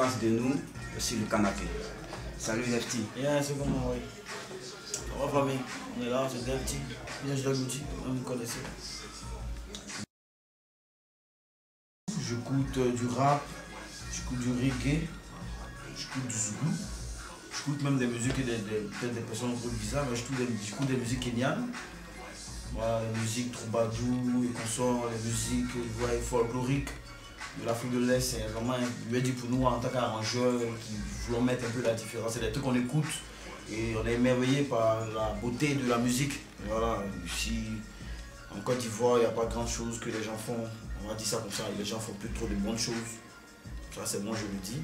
face de nous, sur le canapé. Salut Lefty. Yeah, c'est comment, oui. On va famille, on est là, c'est Lefty. Village d'Agouti, vous me connaissez. J'écoute du rap, j'écoute du reggae, j'écoute du zouk. J'écoute même des musiques, peut-être des personnes un peu bizarres, mais j'écoute des musiques kenyanes. Voilà, les musiques troubadour et consorts, les musiques folkloriques de l'Afrique de l'Est. C'est vraiment, je veux dire, pour nous en tant qu'arrangeurs qui voulons mettre un peu la différence. C'est des trucs qu'on écoute et on est émerveillé par la beauté de la musique. Voilà, ici en Côte d'Ivoire, il n'y a pas grand chose que les gens font. On va dire ça comme ça, les gens font plus trop de bonnes choses. Ça, c'est moi, je le dis.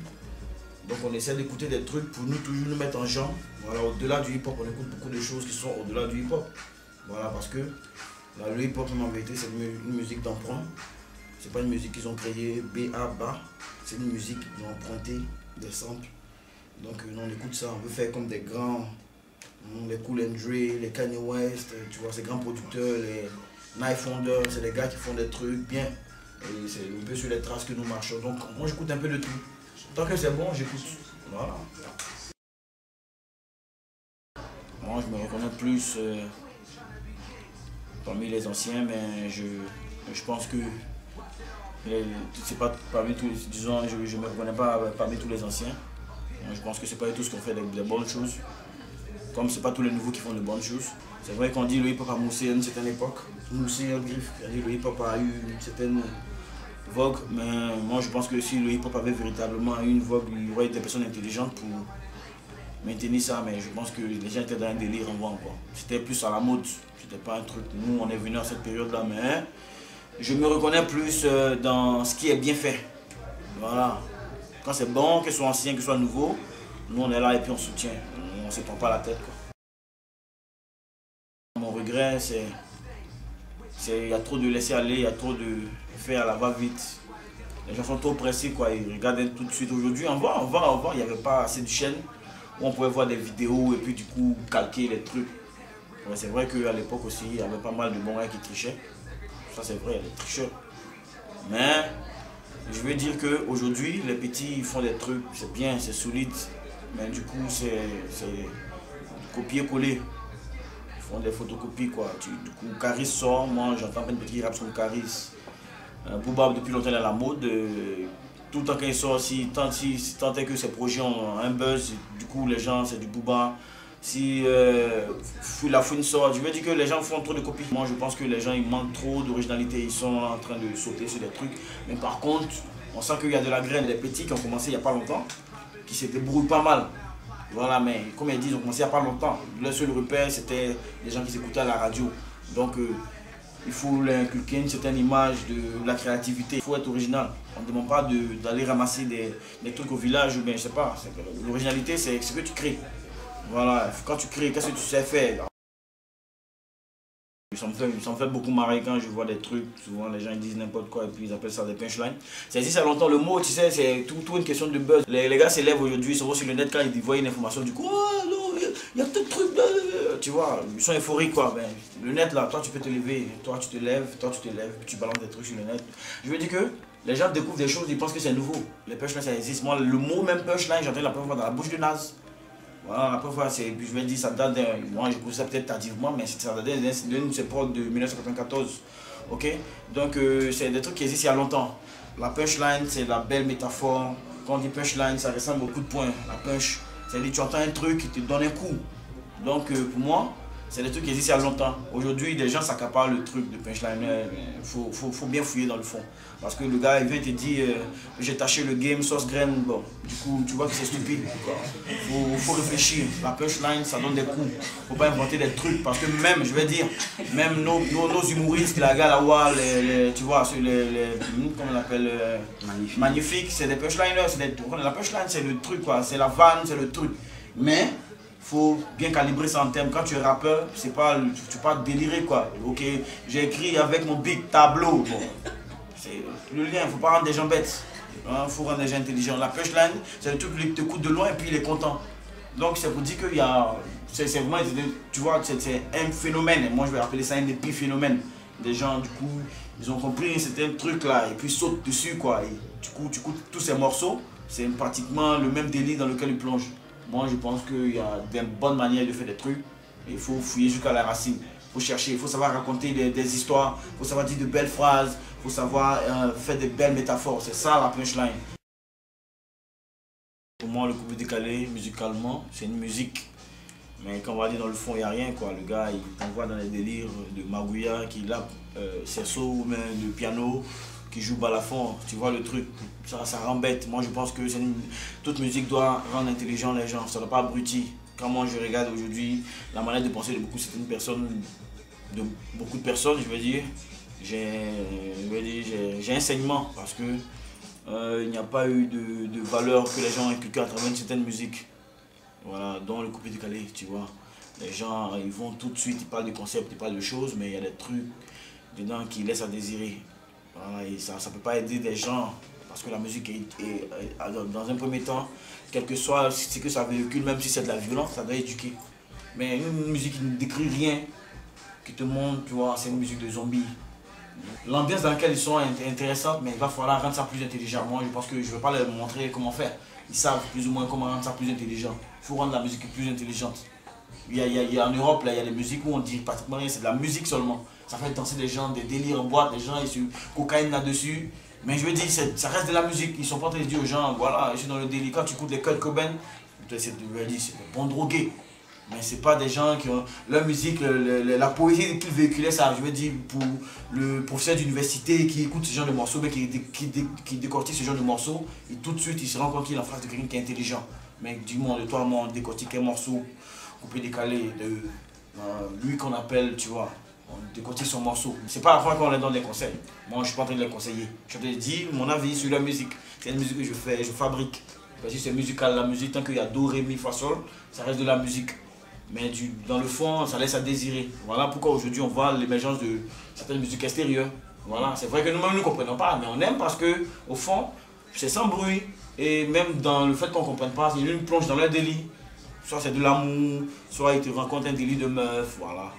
Donc on essaie d'écouter des trucs pour nous toujours nous mettre en genre. Voilà, au-delà du hip-hop, on écoute beaucoup de choses qui sont au-delà du hip-hop. Voilà, parce que le hip-hop, en vérité, c'est une musique d'emprunt. C'est pas une musique qu'ils ont créée B.A.-ba. C'est une musique qu'ils ont emprunté des samples. Donc on écoute ça, on veut faire comme des grands, les Cool and Dre, les Kanye West, tu vois, ces grands producteurs, les Knife Wonder, c'est des gars qui font des trucs bien. Et c'est un peu sur les traces que nous marchons. Donc moi j'écoute un peu de tout. Tant que c'est bon, j'écoute. Voilà. Moi, je me reconnais plus parmi les anciens, mais je pense que c'est pas parmi tous, disons, je me reconnais pas parmi tous les anciens. Je pense que c'est pas tous qui ont fait des bonnes choses. Comme c'est pas tous les nouveaux qui font de bonnes choses. C'est vrai qu'on dit le hip-hop a moussé à une certaine époque. Moussé en griffe. Le hip-hop a eu une certaine vogue, mais moi je pense que si le hip-hop avait véritablement eu une vogue, il y aurait des personnes intelligentes pour maintenir ça, mais je pense que les gens étaient dans un délire en vent. C'était plus à la mode, c'était pas un truc. Nous on est venu à cette période-là, mais je me reconnais plus dans ce qui est bien fait. Voilà. Quand c'est bon, que ce soit ancien, que ce soit nouveau, nous on est là et puis on soutient. On ne se prend pas la tête, quoi. Mon regret, c'est il y a trop de laisser aller, il y a trop de faire à la va-vite. Les gens sont trop pressés, quoi. Ils regardent tout de suite. Aujourd'hui, avant, il n'y avait pas assez de chaînes où on pouvait voir des vidéos et puis du coup calquer les trucs. C'est vrai qu'à l'époque aussi, il y avait pas mal de bons gars qui trichaient. Ça c'est vrai, les tricheurs. Mais je veux dire qu'aujourd'hui, les petits font des trucs, c'est bien, c'est solide. Mais du coup, c'est copier-coller. Ils font des photocopies, quoi. Du coup, Caris sort, moi j'entends plein de petits rap sur le Caris. Booba depuis longtemps il est à la mode. Tout le temps qu'il sort, tant est que ses projets ont un buzz, du coup les gens c'est du Booba. Si la fouine sort, je veux dire que les gens font trop de copies. Moi je pense que les gens ils manquent trop d'originalité, ils sont en train de sauter sur des trucs. Mais par contre, on sent qu'il y a de la graine, les petits qui ont commencé il n'y a pas longtemps, qui se débrouillent pas mal. Voilà, mais comme ils disent, ils ont commencé il n'y a pas longtemps. Le seul repère c'était les gens qui s'écoutaient à la radio. Donc il faut leur inculquer une certaine image de la créativité. Il faut être original. On ne demande pas d'aller ramasser des trucs au village ou bien je sais pas. L'originalité c'est ce que tu crées. Voilà, quand tu crées, qu'est-ce que tu sais faire? Ça me fait beaucoup marrer quand je vois des trucs. Souvent les gens ils disent n'importe quoi et puis ils appellent ça des punchlines. Ça existe à longtemps, le mot tu sais c'est tout une question de buzz. Les gars s'élèvent aujourd'hui, ils sont sur le net quand ils voient une information du coup, oh non, il y a tout de trucs, tu vois, ils sont euphoriques quoi. Ben, le net là, toi tu peux te lever, toi tu te lèves, tu balances des trucs sur le net. Je veux dire que les gens découvrent des choses, ils pensent que c'est nouveau. Les punchlines ça existe. Moi le mot même punchline, j'entends la première fois dans la bouche de Nas. Voilà, la première fois, je vais dire, ça date d'un. Moi, je connais ça peut-être tardivement, mais ça date d'une époque de 1994. Ok? Donc, c'est des trucs qui existent il y a longtemps. La punchline, c'est la belle métaphore. Quand on dit punchline, ça ressemble au coup de poing. La punch, c'est-à-dire tu entends un truc qui te donne un coup. Donc, pour moi, c'est des trucs qui existent il y a longtemps. Aujourd'hui, des gens s'accaparent le truc de punchline. Il faut bien fouiller dans le fond. Parce que le gars, il vient te dire j'ai taché le game, sauce graine. Bon, du coup, tu vois que c'est stupide. Il faut réfléchir. La punchline, ça donne des coups. Faut pas inventer des trucs. Parce que même, je vais dire, même nos humoristes, la gars là, tu vois, sur comment on appelle Magnifique, c'est des punchlines. La punchline, c'est le truc, quoi. C'est la vanne, c'est le truc. Mais faut bien calibrer ça en termes. Quand tu es rappeur, c'est pas, tu peux pas délirer quoi. Ok, j'ai écrit avec mon big tableau. Bon, c'est le lien, faut pas rendre des gens bêtes. Hein, faut rendre des gens intelligents. La punchline, c'est le truc qui te coûte de loin et puis il est content. Donc c'est pour dire qu'il y a, c'est vraiment, tu vois, c'est un phénomène. Moi je vais appeler ça un épiphénomène. Des gens du coup, ils ont compris c'était un truc là et puis sautent dessus quoi. Et, du coup, tu coupes tous ces morceaux. c'est pratiquement le même délire dans lequel ils plongent. Moi, je pense qu'il y a des bonnes manières de faire des trucs. Il faut fouiller jusqu'à la racine. Il faut chercher, il faut savoir raconter des histoires, il faut savoir dire de belles phrases, il faut savoir faire de belles métaphores. C'est ça la punchline. Pour moi, le coupé décalé, musicalement, c'est une musique. Mais quand on va aller dans le fond, il n'y a rien, quoi. Le gars, il t'envoie dans les délires de Magouya qui lappe cerceau ou même le piano, qui joue balafon. Tu vois le truc, ça rend bête. Moi, je pense que toute musique doit rendre intelligent les gens, ça ne doit pas abrutir. Quand moi, je regarde aujourd'hui la manière de penser de certaines personnes, de beaucoup de personnes, je veux dire, j'ai un saignement parce que il n'y a pas eu de valeur que les gens ont inculqué à travers une certaine musique. Voilà, dont le coupé décalé, tu vois. Les gens, ils vont tout de suite, ils parlent de concepts, ils parlent de choses, mais il y a des trucs dedans qui laissent à désirer. Voilà, et ça ne peut pas aider des gens, parce que la musique est dans un premier temps, quel que soit ce que ça véhicule, même si c'est de la violence, ça doit éduquer. Mais une musique qui ne décrit rien, qui te montre, tu vois, c'est une musique de zombies. L'ambiance dans laquelle ils sont est intéressante, mais il va falloir rendre ça plus intelligent. Moi, je pense que je ne vais pas leur montrer comment faire. Ils savent plus ou moins comment rendre ça plus intelligent. Il faut rendre la musique plus intelligente. En Europe, là, il y a des musiques où on dit pratiquement rien, c'est de la musique seulement. Ça fait danser des gens, des délires en boîte, des gens, ils se cocaïne là-dessus. Mais je veux dire, ça reste de la musique. Ils ne sont pas en train de dire aux gens, voilà, je suis dans le délire. Quand tu écoutes les Kurt Cobain, c'est des bons drogués. Mais ce n'est pas des gens qui ont leur musique, la poésie qu'ils véhiculaient, ça, je veux dire, pour le professeur d'université qui écoute ce genre de morceaux, mais qui décortique ce genre de morceaux, et tout de suite il se rend compte qu'il est en face de quelqu'un qui est intelligent. Mais du monde, de toi, moi, on décortique un morceau coupé décalé de lui qu'on appelle, tu vois, on décortique son morceau. C'est pas la fois qu'on leur donne des conseils. Moi, je suis pas en train de les conseiller. Je te dis mon avis sur la musique. C'est une musique que je fais, je fabrique. Parce que c'est musical, la musique, tant qu'il y a do, ré, mi, fa, sol, ça reste de la musique. Mais dans le fond, ça laisse à désirer. Voilà pourquoi aujourd'hui on voit l'émergence de certaines musiques extérieures. Voilà, c'est vrai que nous-mêmes nous ne comprenons pas, mais on aime parce que au fond, c'est sans bruit. Et même dans le fait qu'on ne comprenne pas, il y a une plonge dans leur délit. Soit c'est de l'amour, soit ils te rencontrent un délit de meuf, voilà.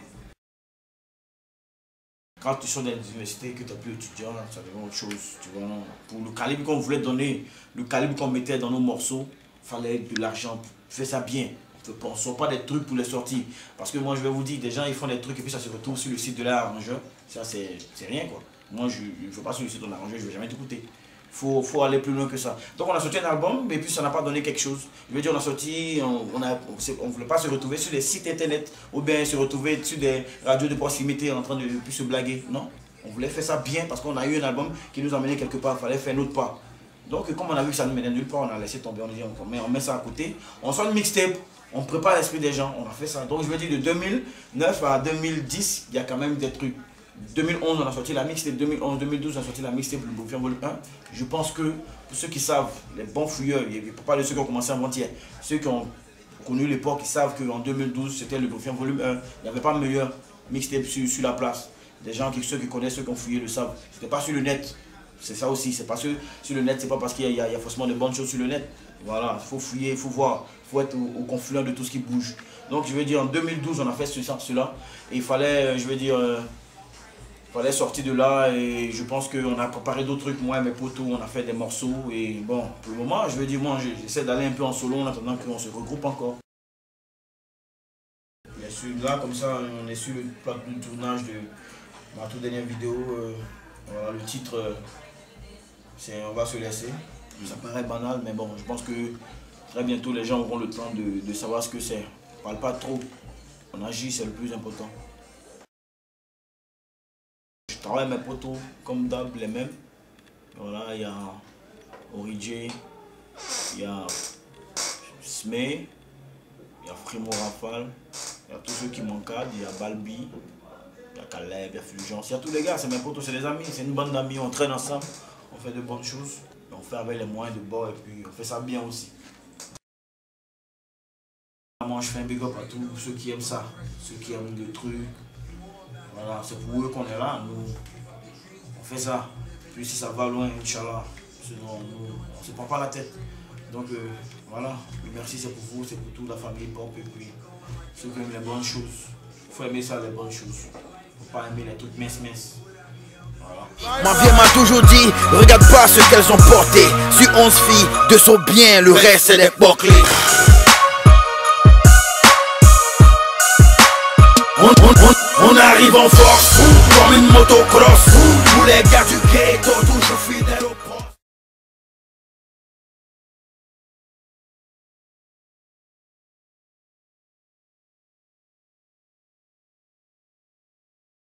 Quand tu sors dans les universités, que tu n'es plus étudiant, ça devient autre chose. Tu vois, non? Pour le calibre qu'on voulait donner, le calibre qu'on mettait dans nos morceaux, il fallait de l'argent. Fais ça bien. On ne sort pas des trucs pour les sortir. Parce que moi, je vais vous dire, des gens, ils font des trucs et puis ça se retrouve sur le site de l'arrangeur. Ça, c'est rien, quoi. Moi, je ne veux pas sur le site de l'arrangeur, je ne vais jamais t'écouter. Faut aller plus loin que ça. Donc, on a sorti un album, mais puis ça n'a pas donné quelque chose. Je veux dire, on a sorti, on ne voulait pas se retrouver sur des sites internet ou bien se retrouver sur des radios de proximité en train de plus se blaguer. Non, on voulait faire ça bien parce qu'on a eu un album qui nous a mené quelque part. Il fallait faire notre part. Donc, comme on a vu que ça ne nous menait nulle part, on a laissé tomber. On dit, on met ça à côté. On sort une mixtape. On prépare l'esprit des gens, on a fait ça. Donc je veux dire de 2009 à 2010, il y a quand même des trucs. 2011, on a sorti la mixtape, 2011, 2012, on a sorti la mixtape, le Bourfian Volume 1. Je pense que pour ceux qui savent, les bons fouilleurs, il ne faut pas de ceux qui ont commencé avant-hier, ceux qui ont connu l'époque, ils savent qu'en 2012, c'était le Bourfian Volume 1. Il n'y avait pas meilleur mixtape sur la place. Des gens, ceux qui connaissent, ceux qui ont fouillé le savent. C'était pas sur le net. C'est ça aussi, c'est parce que sur le net, c'est pas parce qu'il y a forcément de bonnes choses sur le net. Voilà, il faut fouiller, il faut voir, il faut être au confluent de tout ce qui bouge. Donc je veux dire, en 2012, on a fait cela, et il fallait, je veux dire, fallait sortir de là, et je pense qu'on a préparé d'autres trucs, moi et mes potos, on a fait des morceaux, et bon, pour le moment, je veux dire, moi, j'essaie d'aller un peu en solo en attendant qu'on se regroupe encore. Bien sûr, là, comme ça, on est sur le plateau de tournage de ma toute dernière vidéo. Voilà, le titre, c'est On va se laisser. Ça paraît banal, mais bon, je pense que très bientôt les gens auront le temps de savoir ce que c'est. On ne parle pas trop, on agit, c'est le plus important. Je travaille mes potos comme d'hab, les mêmes. Voilà, il y a Origé, il y a Smé, il y a Frimo Rafale, il y a tous ceux qui m'encadrent, il y a Balbi, il y a Caleb, il y a Fulgence, il y a tous les gars, c'est mes potos, c'est des amis, c'est une bande d'amis, on traîne ensemble, on fait de bonnes choses. On fait avec les moyens de bord et puis on fait ça bien aussi. Moi je fais un big up à tous ceux qui aiment ça, ceux qui aiment le truc. Voilà, c'est pour eux qu'on est là, nous on fait ça. Puis si ça va loin, Inch'Allah, sinon on ne se prend pas la tête. Donc voilà, merci c'est pour vous, c'est pour toute la famille pop et puis ceux qui aiment les bonnes choses. Il faut aimer ça, les bonnes choses. Il ne faut pas aimer les trucs minces. Ma vie m'a toujours dit, regarde pas ce qu'elles ont porté. Sur 11 filles, 2 sont bien, le reste c'est des bouclés. On arrive en force, comme une motocross. Tous les gars du ghetto, toujours